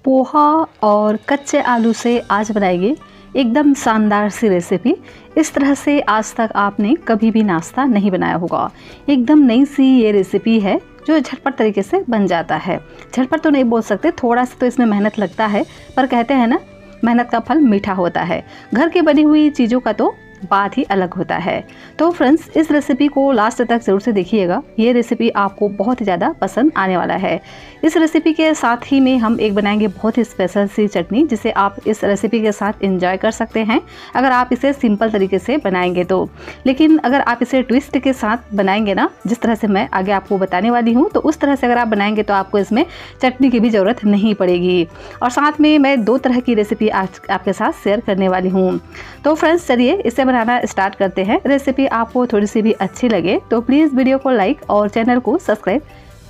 पोहा और कच्चे आलू से आज बनाएंगे एकदम शानदार सी रेसिपी। इस तरह से आज तक आपने कभी भी नाश्ता नहीं बनाया होगा। एकदम नई सी ये रेसिपी है जो झटपट तरीके से बन जाता है। झटपट तो नहीं बोल सकते, थोड़ा सा तो इसमें मेहनत लगता है, पर कहते हैं ना, मेहनत का फल मीठा होता है। घर की बनी हुई चीज़ों का तो बात ही अलग होता है। तो फ्रेंड्स, इस रेसिपी को लास्ट तक ज़रूर से देखिएगा। ये रेसिपी आपको बहुत ही ज़्यादा पसंद आने वाला है। इस रेसिपी के साथ ही में हम एक बनाएंगे बहुत ही स्पेशल सी चटनी, जिसे आप इस रेसिपी के साथ एंजॉय कर सकते हैं अगर आप इसे सिंपल तरीके से बनाएंगे तो। लेकिन अगर आप इसे ट्विस्ट के साथ बनाएंगे ना, जिस तरह से मैं आगे आपको बताने वाली हूँ, तो उस तरह से अगर आप बनाएंगे तो आपको इसमें चटनी की भी ज़रूरत नहीं पड़ेगी। और साथ में मैं 2 तरह की रेसिपी आज आपके साथ शेयर करने वाली हूँ। तो फ्रेंड्स, चलिए इसे बनाना स्टार्ट करते हैं। रेसिपी आपको थोड़ी सी भी अच्छी लगे तो प्लीज़ वीडियो को लाइक और चैनल को सब्सक्राइब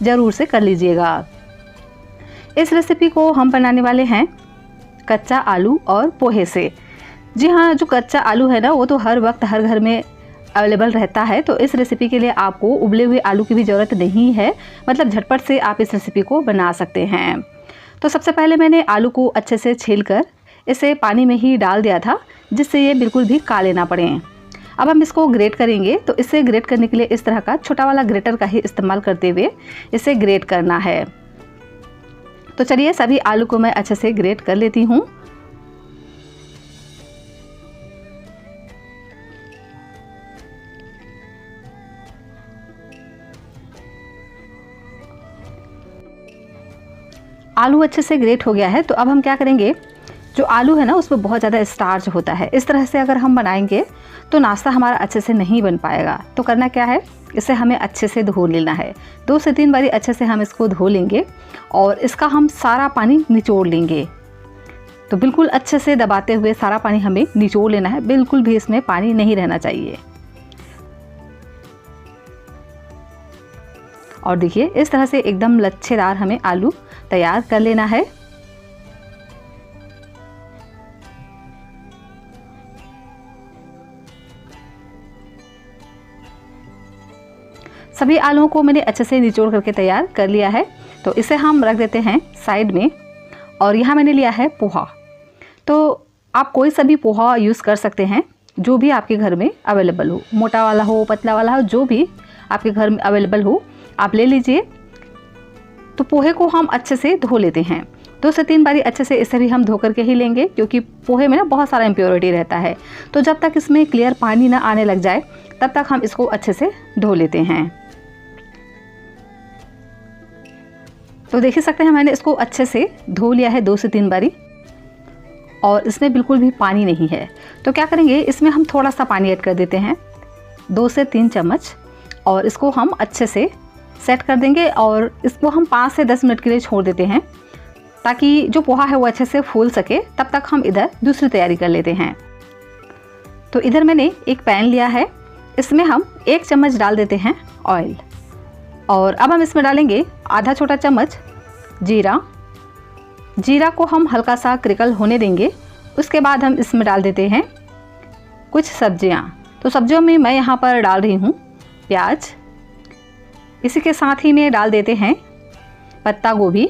ज़रूर से कर लीजिएगा। इस रेसिपी को हम बनाने वाले हैं कच्चा आलू और पोहे से। जी हाँ, जो कच्चा आलू है ना, वो तो हर वक्त हर घर में अवेलेबल रहता है। तो इस रेसिपी के लिए आपको उबले हुए आलू की भी ज़रूरत नहीं है, मतलब झटपट से आप इस रेसिपी को बना सकते हैं। तो सबसे पहले मैंने आलू को अच्छे से छीलकर इसे पानी में ही डाल दिया था, जिससे ये बिल्कुल भी काले ना पड़े। अब हम इसको ग्रेट करेंगे। तो इसे ग्रेट करने के लिए इस तरह का छोटा वाला ग्रेटर का ही इस्तेमाल करते हुए इसे ग्रेट करना है। तो चलिए सभी आलू को मैं अच्छे से ग्रेट कर लेती हूँ। आलू अच्छे से ग्रेट हो गया है। तो अब हम क्या करेंगे, जो आलू है ना, उसमें बहुत ज़्यादा स्टार्च होता है। इस तरह से अगर हम बनाएंगे तो नाश्ता हमारा अच्छे से नहीं बन पाएगा। तो करना क्या है, इसे हमें अच्छे से धो लेना है। 2 से 3 बारी अच्छे से हम इसको धो लेंगे और इसका हम सारा पानी निचोड़ लेंगे। तो बिल्कुल अच्छे से दबाते हुए सारा पानी हमें निचोड़ लेना है, बिल्कुल भी इसमें पानी नहीं रहना चाहिए। और देखिए, इस तरह से एकदम लच्छेदार हमें आलू तैयार कर लेना है। सभी आलूओं को मैंने अच्छे से निचोड़ करके तैयार कर लिया है। तो इसे हम रख देते हैं साइड में। और यहाँ मैंने लिया है पोहा। तो आप कोई सा भी पोहा यूज़ कर सकते हैं, जो भी आपके घर में अवेलेबल हो, मोटा वाला हो, पतला वाला हो, जो भी आपके घर में अवेलेबल हो आप ले लीजिए। तो पोहे को हम अच्छे से धो लेते हैं। 2 से 3 बारी अच्छे से इसे भी हम धो करके ही लेंगे, क्योंकि पोहे में ना बहुत सारा इम्प्योरिटी रहता है। तो जब तक इसमें क्लियर पानी ना आने लग जाए तब तक हम इसको अच्छे से धो लेते हैं। तो देख ही सकते हैं, मैंने इसको अच्छे से धो लिया है 2 से 3 बारी, और इसमें बिल्कुल भी पानी नहीं है। तो क्या करेंगे, इसमें हम थोड़ा सा पानी ऐड कर देते हैं, 2 से 3 चम्मच, और इसको हम अच्छे से सेट कर देंगे। और इसको हम 5 से 10 मिनट के लिए छोड़ देते हैं, ताकि जो पोहा है वो अच्छे से फूल सके। तब तक हम इधर दूसरी तैयारी कर लेते हैं। तो इधर मैंने एक पैन लिया है, इसमें हम 1 चम्मच डाल देते हैं ऑयल। और अब हम इसमें डालेंगे आधा छोटा चम्मच जीरा। जीरा को हम हल्का सा क्रिकल होने देंगे। उसके बाद हम इसमें डाल देते हैं कुछ सब्जियां। तो सब्जियों में मैं यहाँ पर डाल रही हूँ प्याज। इसी के साथ ही में डाल देते हैं पत्ता गोभी।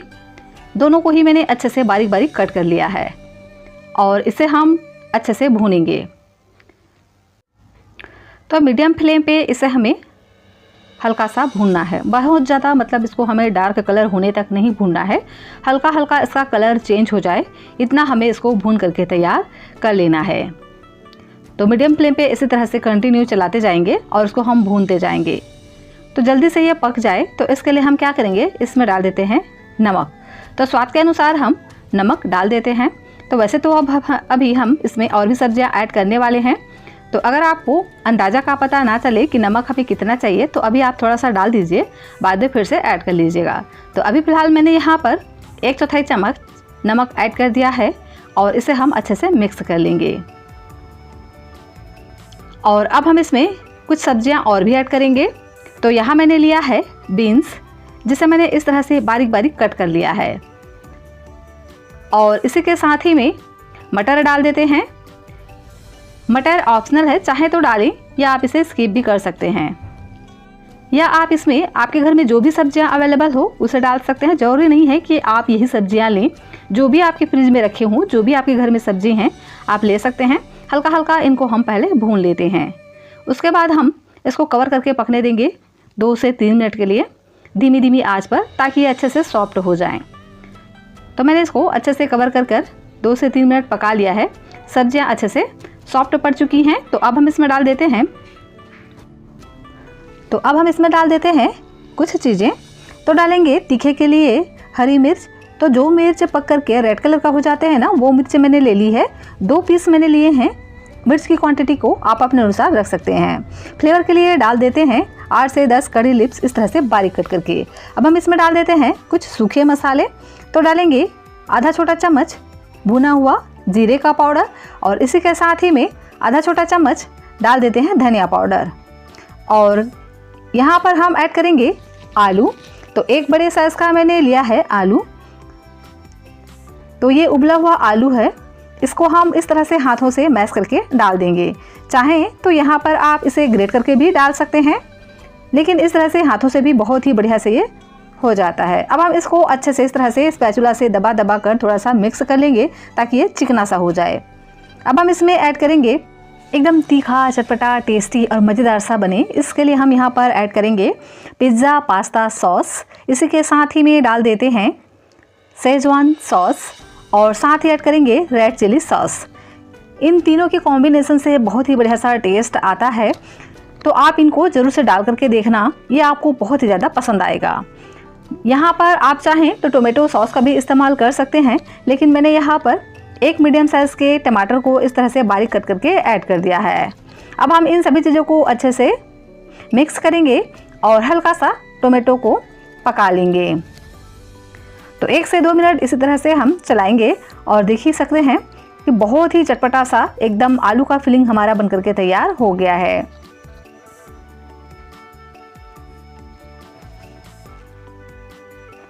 दोनों को ही मैंने अच्छे से बारीक बारीक कट कर लिया है, और इसे हम अच्छे से भूनेंगे। तो मीडियम फ्लेम पे इसे हमें हल्का सा भूनना है, बहुत ज़्यादा मतलब इसको हमें डार्क कलर होने तक नहीं भूनना है। हल्का हल्का इसका कलर चेंज हो जाए, इतना हमें इसको भून करके तैयार कर लेना है। तो मीडियम फ्लेम पे इसी तरह से कंटिन्यू चलाते जाएंगे और इसको हम भूनते जाएंगे। तो जल्दी से ये पक जाए, तो इसके लिए हम क्या करेंगे, इसमें डाल देते हैं नमक। तो स्वाद के अनुसार हम नमक डाल देते हैं। तो वैसे तो अभी हम इसमें और भी सब्जियाँ ऐड करने वाले हैं। तो अगर आपको अंदाज़ा का पता ना चले कि नमक हमें कितना चाहिए, तो अभी आप थोड़ा सा डाल दीजिए, बाद में फिर से ऐड कर लीजिएगा। तो अभी फ़िलहाल मैंने यहाँ पर 1/4 चम्मच नमक ऐड कर दिया है, और इसे हम अच्छे से मिक्स कर लेंगे। और अब हम इसमें कुछ सब्जियाँ और भी ऐड करेंगे। तो यहाँ मैंने लिया है बीन्स, जिसे मैंने इस तरह से बारीक बारीक कट कर लिया है। और इसी के साथ ही में मटर डाल देते हैं। मटर ऑप्शनल है, चाहे तो डालें या आप इसे स्किप भी कर सकते हैं। या आप इसमें आपके घर में जो भी सब्जियां अवेलेबल हो उसे डाल सकते हैं। ज़रूरी नहीं है कि आप यही सब्जियां लें, जो भी आपके फ्रिज में रखे हों, जो भी आपके घर में सब्जी हैं आप ले सकते हैं। हल्का हल्का इनको हम पहले भून लेते हैं। उसके बाद हम इसको कवर करके पकने देंगे 2 से 3 मिनट के लिए धीमी धीमी आंच पर, ताकि ये अच्छे से सॉफ्ट हो जाएं। तो मैंने इसको अच्छे से कवर कर 2 से 3 मिनट पका लिया है। सब्जियां अच्छे से सॉफ्ट पड़ चुकी हैं। तो अब हम इसमें डाल देते हैं कुछ चीज़ें। तो डालेंगे तीखे के लिए हरी मिर्च। तो जो मिर्च पक करके रेड कलर का हो जाते हैं ना, वो मिर्च मैंने ले ली है। 2 पीस मैंने लिए हैं। मिर्च की क्वांटिटी को आप अपने अनुसार रख सकते हैं। फ्लेवर के लिए डाल देते हैं 8 से 10 कड़ी लिप्स इस तरह से बारीक कट करके। अब हम इसमें डाल देते हैं कुछ सूखे मसाले। तो डालेंगे आधा छोटा चम्मच भुना हुआ जीरे का पाउडर, और इसी के साथ ही में आधा छोटा चम्मच डाल देते हैं धनिया पाउडर। और यहाँ पर हम ऐड करेंगे आलू। तो 1 बड़े साइज़ का मैंने लिया है आलू। तो ये उबला हुआ आलू है, इसको हम इस तरह से हाथों से मैश करके डाल देंगे। चाहें तो यहाँ पर आप इसे ग्रेट करके भी डाल सकते हैं, लेकिन इस तरह से हाथों से भी बहुत ही बढ़िया से ये हो जाता है। अब हम इसको अच्छे से इस तरह से स्पैचुला से दबा दबा कर थोड़ा सा मिक्स कर लेंगे, ताकि ये चिकना सा हो जाए। अब हम इसमें ऐड करेंगे एकदम तीखा, चटपटा, टेस्टी और मज़ेदार सा बने, इसके लिए हम यहाँ पर ऐड करेंगे पिज़्ज़ा पास्ता सॉस। इसी के साथ ही में डाल देते हैं शेजवान सॉस, और साथ ही ऐड करेंगे रेड चिली सॉस। इन तीनों के कॉम्बिनेशन से बहुत ही बढ़िया सा टेस्ट आता है। तो आप इनको ज़रूर से डाल करके देखना, ये आपको बहुत ही ज़्यादा पसंद आएगा। यहाँ पर आप चाहें तो टोमेटो सॉस का भी इस्तेमाल कर सकते हैं, लेकिन मैंने यहाँ पर 1 मीडियम साइज़ के टमाटर को इस तरह से बारीक कट करके ऐड कर दिया है। अब हम इन सभी चीज़ों को अच्छे से मिक्स करेंगे और हल्का सा टोमेटो को पका लेंगे। तो 1 से 2 मिनट इसी तरह से हम चलाएंगे, और देख ही सकते हैं कि बहुत ही चटपटा सा एकदम आलू का फिलिंग हमारा बनकर के तैयार हो गया है।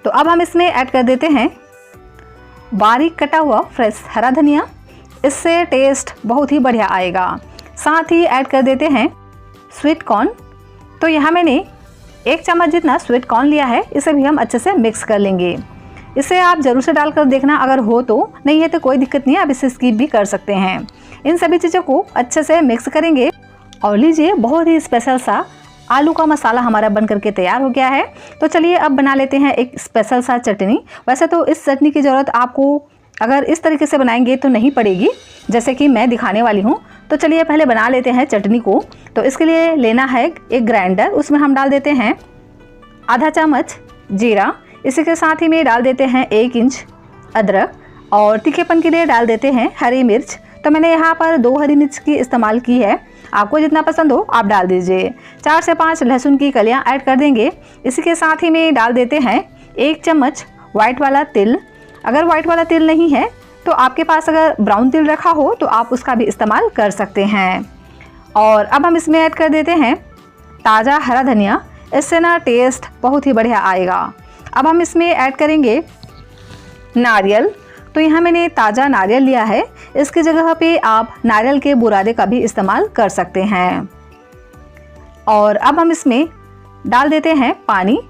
तो अब हम इसमें ऐड कर देते हैं बारीक कटा हुआ फ्रेश हरा धनिया, इससे टेस्ट बहुत ही बढ़िया आएगा। साथ ही ऐड कर देते हैं स्वीट कॉर्न। तो यहाँ मैंने 1 चम्मच जितना स्वीट कॉर्न लिया है, इसे भी हम अच्छे से मिक्स कर लेंगे। इसे आप ज़रूर से डालकर देखना, अगर हो तो, नहीं है तो कोई दिक्कत नहीं है, आप इसे स्किप भी कर सकते हैं। इन सभी चीज़ों को अच्छे से मिक्स करेंगे, और लीजिए बहुत ही स्पेशल सा आलू का मसाला हमारा बन करके तैयार हो गया है। तो चलिए अब बना लेते हैं एक स्पेशल सा चटनी। वैसे तो इस चटनी की ज़रूरत आपको अगर इस तरीके से बनाएंगे तो नहीं पड़ेगी, जैसे कि मैं दिखाने वाली हूँ। तो चलिए पहले बना लेते हैं चटनी को। तो इसके लिए लेना है एक ग्राइंडर, उसमें हम डाल देते हैं आधा चम्मच जीरा। इसी के साथ ही में डाल देते हैं 1 इंच अदरक, और तीखेपन के लिए डाल देते हैं हरी मिर्च। तो मैंने यहाँ पर 2 हरी मिर्च की इस्तेमाल की है, आपको जितना पसंद हो आप डाल दीजिए। 4 से 5 लहसुन की कलियाँ ऐड कर देंगे। इसी के साथ ही में डाल देते हैं 1 चम्मच वाइट वाला तिल। अगर वाइट वाला तिल नहीं है तो आपके पास अगर ब्राउन तिल रखा हो तो आप उसका भी इस्तेमाल कर सकते हैं। और अब हम इसमें ऐड कर देते हैं ताज़ा हरा धनिया, इससे ना टेस्ट बहुत ही बढ़िया आएगा। अब हम इसमें ऐड करेंगे नारियल। तो यहाँ मैंने ताज़ा नारियल लिया है, इसकी जगह पे आप नारियल के बुरादे का भी इस्तेमाल कर सकते हैं। और अब हम इसमें डाल देते हैं पानी।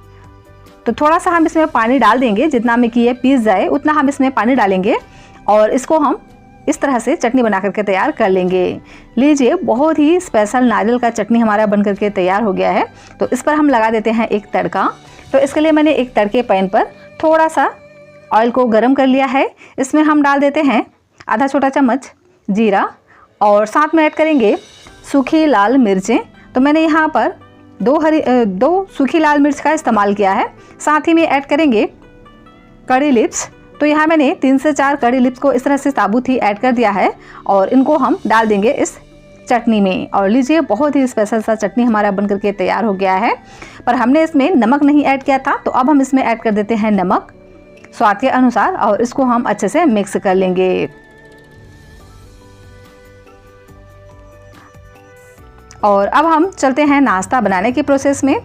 तो थोड़ा सा हम इसमें पानी डाल देंगे, जितना में कि ये पीस जाए उतना हम इसमें पानी डालेंगे, और इसको हम इस तरह से चटनी बना करके तैयार कर लेंगे। लीजिए बहुत ही स्पेशल नारियल का चटनी हमारा बन करके तैयार हो गया है। तो इस पर हम लगा देते हैं एक तड़का। तो इसके लिए मैंने एक तड़के पैन पर थोड़ा सा ऑयल को गरम कर लिया है। इसमें हम डाल देते हैं आधा छोटा चम्मच जीरा, और साथ में ऐड करेंगे सूखी लाल मिर्चें। तो मैंने यहाँ पर 2 सूखी लाल मिर्च का इस्तेमाल किया है। साथ ही में ऐड करेंगे कड़ी लिप्स। तो यहाँ मैंने 3 से 4 कड़ी लिप्स को इस तरह से साबुत ही ऐड कर दिया है, और इनको हम डाल देंगे इस चटनी में। और लीजिए बहुत ही स्पेशल सा चटनी हमारा बन करके तैयार हो गया है। पर हमने इसमें नमक नहीं ऐड किया था, तो अब हम इसमें ऐड कर देते हैं नमक स्वाद के अनुसार, और इसको हम अच्छे से मिक्स कर लेंगे। और अब हम चलते हैं नाश्ता बनाने के प्रोसेस में।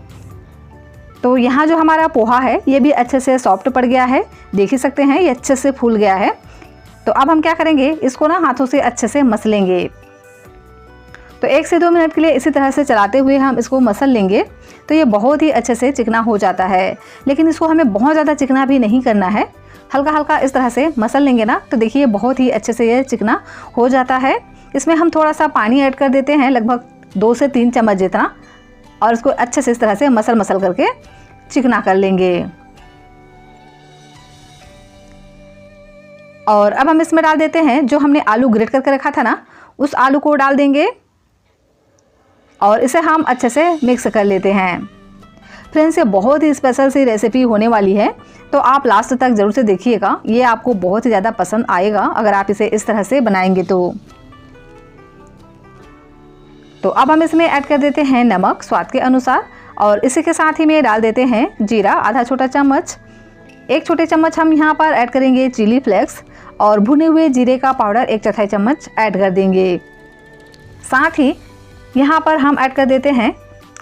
तो यहाँ जो हमारा पोहा है ये भी अच्छे से सॉफ्ट पड़ गया है, देख ही सकते हैं ये अच्छे से फूल गया है। तो अब हम क्या करेंगे, इसको ना हाथों से अच्छे से मसलेंगे। तो 1 से 2 मिनट के लिए इसी तरह से चलाते हुए हम इसको मसल लेंगे तो ये बहुत ही अच्छे से चिकना हो जाता है। लेकिन इसको हमें बहुत ज़्यादा चिकना भी नहीं करना है, हल्का हल्का इस तरह से मसल लेंगे ना तो देखिए बहुत ही अच्छे से ये चिकना हो जाता है। इसमें हम थोड़ा सा पानी ऐड कर देते हैं, लगभग 2 से 3 चम्मच जितना, और इसको अच्छे से इस तरह से मसल करके चिकना कर लेंगे। और अब हम इसमें डाल देते हैं जो हमने आलू ग्रेट करके रखा था ना, उस आलू को डाल देंगे और इसे हम अच्छे से मिक्स कर लेते हैं। फ्रेंड्स, ये बहुत ही स्पेशल सी रेसिपी होने वाली है, तो आप लास्ट तक ज़रूर से देखिएगा, ये आपको बहुत ही ज़्यादा पसंद आएगा अगर आप इसे इस तरह से बनाएंगे तो अब हम इसमें ऐड कर देते हैं नमक स्वाद के अनुसार, और इसी के साथ ही में डाल देते हैं जीरा आधा छोटा चम्मच। 1 छोटे चम्मच हम यहाँ पर ऐड करेंगे चिली फ्लेक्स, और भुने हुए जीरे का पाउडर 1/4 चम्मच ऐड कर देंगे। साथ ही यहाँ पर हम ऐड कर देते हैं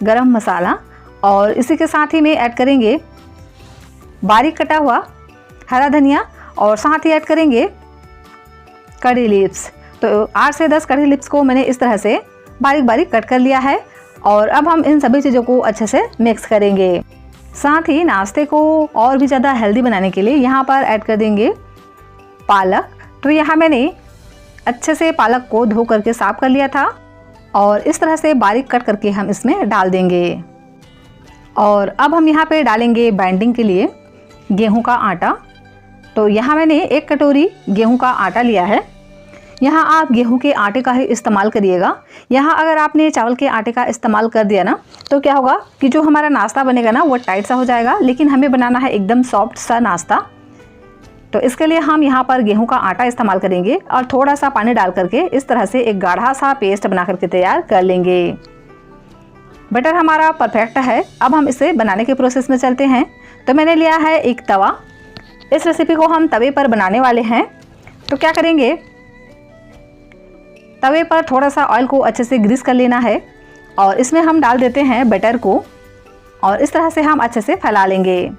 गरम मसाला, और इसी के साथ ही में ऐड करेंगे बारीक कटा हुआ हरा धनिया, और साथ ही ऐड करेंगे कड़ी लिप्स। तो 8 से 10 कड़ी लिप्स को मैंने इस तरह से बारीक बारीक कट कर लिया है, और अब हम इन सभी चीज़ों को अच्छे से मिक्स करेंगे। साथ ही नाश्ते को और भी ज़्यादा हेल्दी बनाने के लिए यहाँ पर ऐड कर देंगे पालक। तो यहाँ मैंने अच्छे से पालक को धो करके साफ कर लिया था, और इस तरह से बारीक कट करके हम इसमें डाल देंगे। और अब हम यहाँ पे डालेंगे बाइंडिंग के लिए गेहूं का आटा। तो यहाँ मैंने 1 कटोरी गेहूं का आटा लिया है। यहाँ आप गेहूं के आटे का ही इस्तेमाल करिएगा। यहाँ अगर आपने चावल के आटे का इस्तेमाल कर दिया ना तो क्या होगा कि जो हमारा नाश्ता बनेगा ना वो टाइट सा हो जाएगा, लेकिन हमें बनाना है एकदम सॉफ्ट सा नाश्ता। तो इसके लिए हम यहाँ पर गेहूं का आटा इस्तेमाल करेंगे, और थोड़ा सा पानी डाल करके इस तरह से एक गाढ़ा सा पेस्ट बना करके तैयार कर लेंगे। बटर हमारा परफेक्ट है। अब हम इसे बनाने के प्रोसेस में चलते हैं। तो मैंने लिया है एक तवा। इस रेसिपी को हम तवे पर बनाने वाले हैं। तो क्या करेंगे, तवे पर थोड़ा सा ऑयल को अच्छे से ग्रीस कर लेना है, और इसमें हम डाल देते हैं बटर को, और इस तरह से हम अच्छे से फैला लेंगे।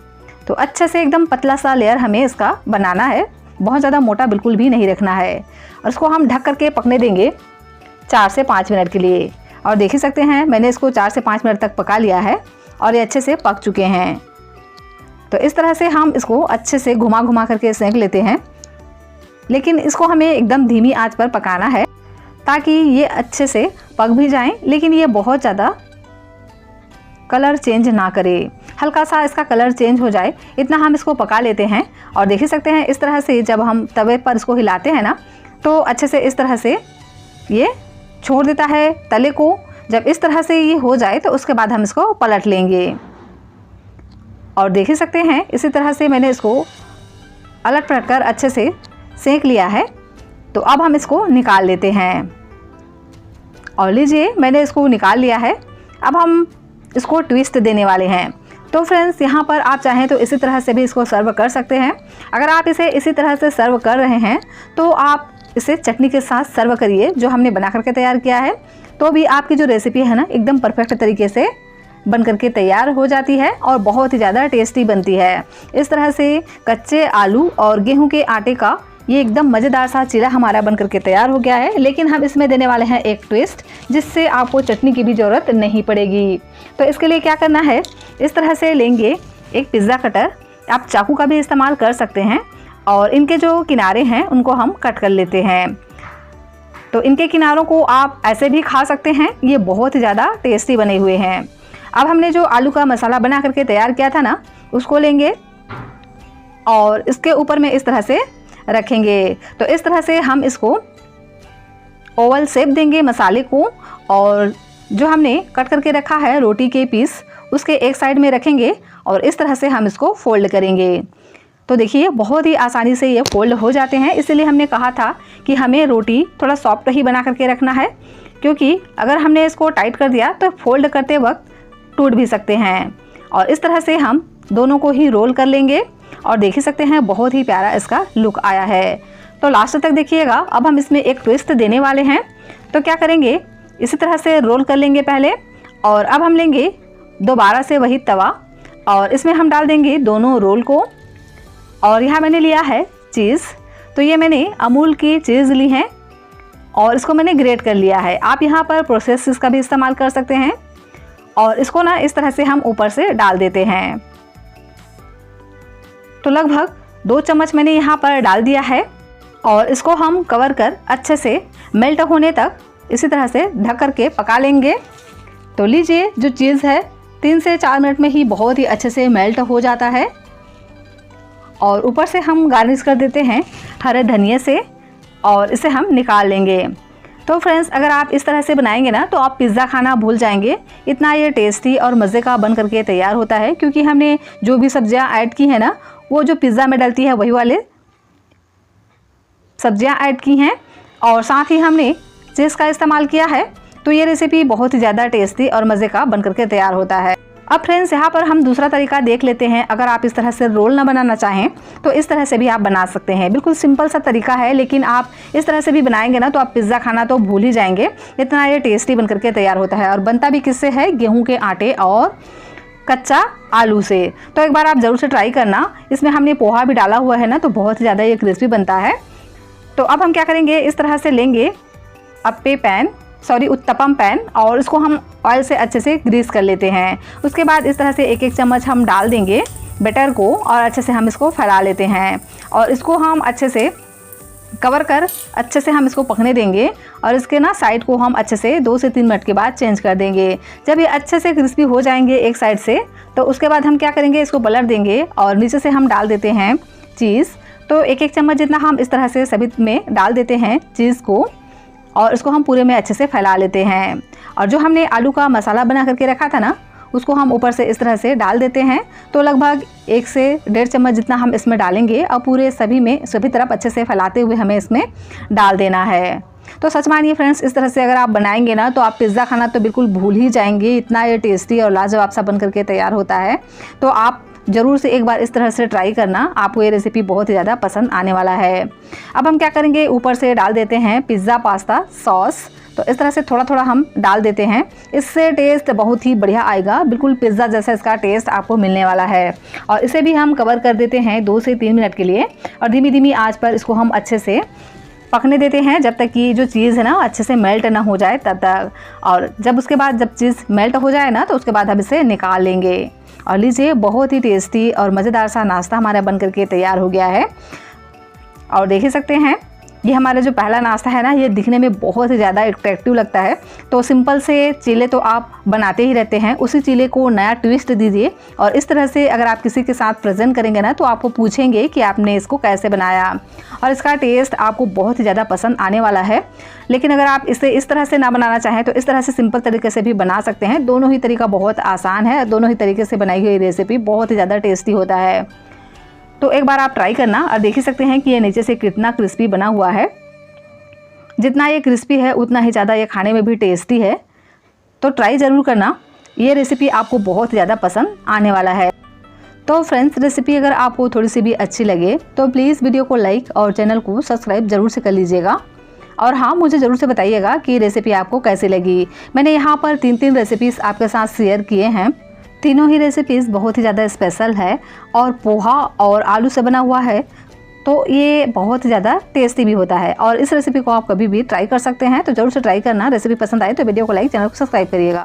तो अच्छे से एकदम पतला सा लेयर हमें इसका बनाना है, बहुत ज़्यादा मोटा बिल्कुल भी नहीं रखना है। और इसको हम ढक करके पकने देंगे 4 से 5 मिनट के लिए। और देख ही सकते हैं मैंने इसको 4 से 5 मिनट तक पका लिया है, और ये अच्छे से पक चुके हैं। तो इस तरह से हम इसको अच्छे से घुमा घुमा करके सेंक लेते हैं, लेकिन इसको हमें एकदम धीमी आंच पर पकाना है ताकि ये अच्छे से पक भी जाएं, लेकिन ये बहुत ज़्यादा कलर चेंज ना करे। हल्का सा इसका कलर चेंज हो जाए इतना हम इसको पका लेते हैं। और देख ही सकते हैं इस तरह से जब हम तवे पर इसको हिलाते हैं ना तो अच्छे से इस तरह से ये छोड़ देता है तले को। जब इस तरह से ये हो जाए तो उसके बाद हम इसको पलट लेंगे। और देख ही सकते हैं इसी तरह से मैंने इसको अलट पलट कर अच्छे से सेंक लिया है। तो अब हम इसको निकाल लेते हैं। और लीजिए मैंने इसको निकाल लिया है। अब हम इसको ट्विस्ट देने वाले हैं। तो फ्रेंड्स यहाँ पर आप चाहें तो इसी तरह से भी इसको सर्व कर सकते हैं। अगर आप इसे इसी तरह से सर्व कर रहे हैं तो आप इसे चटनी के साथ सर्व करिए जो हमने बना करके तैयार किया है। तो भी आपकी जो रेसिपी है ना एकदम परफेक्ट तरीके से बन करके तैयार हो जाती है और बहुत ही ज़्यादा टेस्टी बनती है। इस तरह से कच्चे आलू और गेहूं के आटे का ये एकदम मज़ेदार सा चीला हमारा बन करके तैयार हो गया है। लेकिन हम इसमें देने वाले हैं एक ट्विस्ट जिससे आपको चटनी की भी ज़रूरत नहीं पड़ेगी। तो इसके लिए क्या करना है, इस तरह से लेंगे एक पिज़्ज़ा कटर, आप चाकू का भी इस्तेमाल कर सकते हैं। और इनके जो किनारे हैं उनको हम कट कर लेते हैं। तो इनके किनारों को आप ऐसे भी खा सकते हैं, ये बहुत ही ज़्यादा टेस्टी बने हुए हैं। अब हमने जो आलू का मसाला बना करके तैयार किया था ना उसको लेंगे और इसके ऊपर में इस तरह से रखेंगे। तो इस तरह से हम इसको ओवल शेप देंगे मसाले को। और जो हमने कट करके रखा है रोटी के पीस उसके एक साइड में रखेंगे और इस तरह से हम इसको फोल्ड करेंगे। तो देखिए बहुत ही आसानी से ये फोल्ड हो जाते हैं। इसलिए हमने कहा था कि हमें रोटी थोड़ा सॉफ्ट ही बना करके रखना है, क्योंकि अगर हमने इसको टाइट कर दिया तो फोल्ड करते वक्त टूट भी सकते हैं। और इस तरह से हम दोनों को ही रोल कर लेंगे और देख ही सकते हैं बहुत ही प्यारा इसका लुक आया है। तो लास्ट तक देखिएगा। अब हम इसमें एक ट्विस्ट देने वाले हैं। तो क्या करेंगे, इसी तरह से रोल कर लेंगे पहले। और अब हम लेंगे दोबारा से वही तवा और इसमें हम डाल देंगे दोनों रोल को। और यहाँ मैंने लिया है चीज़। तो ये मैंने अमूल की चीज़ ली है और इसको मैंने ग्रेट कर लिया है। आप यहाँ पर प्रोसेस इसका भी इस्तेमाल कर सकते हैं। और इसको ना इस तरह से हम ऊपर से डाल देते हैं। तो लगभग 2 चम्मच मैंने यहाँ पर डाल दिया है और इसको हम कवर कर अच्छे से मेल्ट होने तक इसी तरह से ढक करके पका लेंगे। तो लीजिए, जो चीज़ है 3 से 4 मिनट में ही बहुत ही अच्छे से मेल्ट हो जाता है। और ऊपर से हम गार्निश कर देते हैं हरे धनिए से और इसे हम निकाल लेंगे। तो फ्रेंड्स, अगर आप इस तरह से बनाएंगे ना तो आप पिज़्ज़ा खाना भूल जाएंगे, इतना ये टेस्टी और मज़े का बन करके तैयार होता है। क्योंकि हमने जो भी सब्जियां ऐड की हैं ना, वो जो पिज़्ज़ा में डलती है वही वाले सब्जियां ऐड की हैं और साथ ही हमने चीज़ का इस्तेमाल किया है। तो ये रेसिपी बहुत ही ज़्यादा टेस्टी और मज़े का बन करके तैयार होता है। अब फ्रेंड्स, यहाँ पर हम दूसरा तरीका देख लेते हैं। अगर आप इस तरह से रोल ना बनाना चाहें तो इस तरह से भी आप बना सकते हैं। बिल्कुल सिंपल सा तरीका है, लेकिन आप इस तरह से भी बनाएंगे ना तो आप पिज़्ज़ा खाना तो भूल ही जाएंगे, इतना ये टेस्टी बन करके तैयार होता है। और बनता भी किससे है? गेहूँ के आटे और कच्चा आलू से। तो एक बार आप ज़रूर से ट्राई करना। इसमें हमने पोहा भी डाला हुआ है ना, तो बहुत ज़्यादा ये क्रिस्पी बनता है। तो अब हम क्या करेंगे, इस तरह से लेंगे उत्तपम पैन और इसको हम ऑयल से अच्छे से ग्रीस कर लेते हैं। उसके बाद इस तरह से 1-1 चम्मच हम डाल देंगे बैटर को और अच्छे से हम इसको फैला लेते हैं और इसको हम अच्छे से कवर कर अच्छे से हम इसको पकने देंगे। और इसके ना साइड को हम अच्छे से 2 से 3 मिनट के बाद चेंज कर देंगे। जब ये अच्छे से क्रिस्पी हो जाएंगे एक साइड से, तो उसके बाद हम क्या करेंगे, इसको पलट देंगे और नीचे से हम डाल देते हैं चीज़। तो 1-1 चम्मच जितना हम इस तरह से सभी में डाल देते हैं चीज़ को और इसको हम पूरे में अच्छे से फैला लेते हैं। और जो हमने आलू का मसाला बना करके रखा था ना, उसको हम ऊपर से इस तरह से डाल देते हैं। तो लगभग 1 से 1.5 चम्मच जितना हम इसमें डालेंगे और पूरे सभी तरफ अच्छे से फैलाते हुए हमें इसमें डाल देना है। तो सच मानिए फ्रेंड्स, इस तरह से अगर आप बनाएंगे ना तो आप पिज़्ज़ा खाना तो बिल्कुल भूल ही जाएंगे, इतना ये टेस्टी और लाजवाब सा बन करके तैयार होता है। तो आप ज़रूर से एक बार इस तरह से ट्राई करना, आपको ये रेसिपी बहुत ही ज़्यादा पसंद आने वाला है। अब हम क्या करेंगे, ऊपर से डाल देते हैं पिज़्ज़ा पास्ता सॉस। तो इस तरह से थोड़ा थोड़ा हम डाल देते हैं, इससे टेस्ट बहुत ही बढ़िया आएगा, बिल्कुल पिज़्ज़ा जैसा इसका टेस्ट आपको मिलने वाला है। और इसे भी हम कवर कर देते हैं 2 से 3 मिनट के लिए और धीमी धीमी आंच पर इसको हम अच्छे से पकने देते हैं जब तक कि जो चीज़ है ना अच्छे से मेल्ट ना हो जाए तब तक। और जब उसके बाद जब चीज़ मेल्ट हो जाए ना तो उसके बाद हम इसे निकाल लेंगे। और लीजिए, बहुत ही टेस्टी और मज़ेदार सा नाश्ता हमारा बन करके तैयार हो गया है। और देख ही सकते हैं, ये हमारा जो पहला नाश्ता है ना, ये दिखने में बहुत ही ज़्यादा अट्रैक्टिव लगता है। तो सिंपल से चीले तो आप बनाते ही रहते हैं, उसी चीले को नया ट्विस्ट दीजिए। और इस तरह से अगर आप किसी के साथ प्रेजेंट करेंगे ना तो आपको पूछेंगे कि आपने इसको कैसे बनाया और इसका टेस्ट आपको बहुत ही ज़्यादा पसंद आने वाला है। लेकिन अगर आप इसे इस तरह से ना बनाना चाहें तो इस तरह से सिंपल तरीके से भी बना सकते हैं। दोनों ही तरीका बहुत आसान है, दोनों ही तरीके से बनाई हुई रेसिपी बहुत ही ज़्यादा टेस्टी होता है। तो एक बार आप ट्राई करना और देख ही सकते हैं कि ये नीचे से कितना क्रिस्पी बना हुआ है। जितना ये क्रिस्पी है उतना ही ज़्यादा ये खाने में भी टेस्टी है। तो ट्राई ज़रूर करना, ये रेसिपी आपको बहुत ज़्यादा पसंद आने वाला है। तो फ्रेंड्स, रेसिपी अगर आपको थोड़ी सी भी अच्छी लगे तो प्लीज़ वीडियो को लाइक और चैनल को सब्सक्राइब ज़रूर से कर लीजिएगा। और हाँ, मुझे ज़रूर से बताइएगा कि रेसिपी आपको कैसी लगी। मैंने यहाँ पर 3 रेसिपीज़ आपके साथ शेयर किए हैं। तीनों ही रेसिपीज़ बहुत ही ज़्यादा स्पेशल है और पोहा और आलू से बना हुआ है, तो ये बहुत ज़्यादा टेस्टी भी होता है। और इस रेसिपी को आप कभी भी ट्राई कर सकते हैं, तो ज़रूर से ट्राई करना। रेसिपी पसंद आए तो वीडियो को लाइक, चैनल को सब्सक्राइब करिएगा।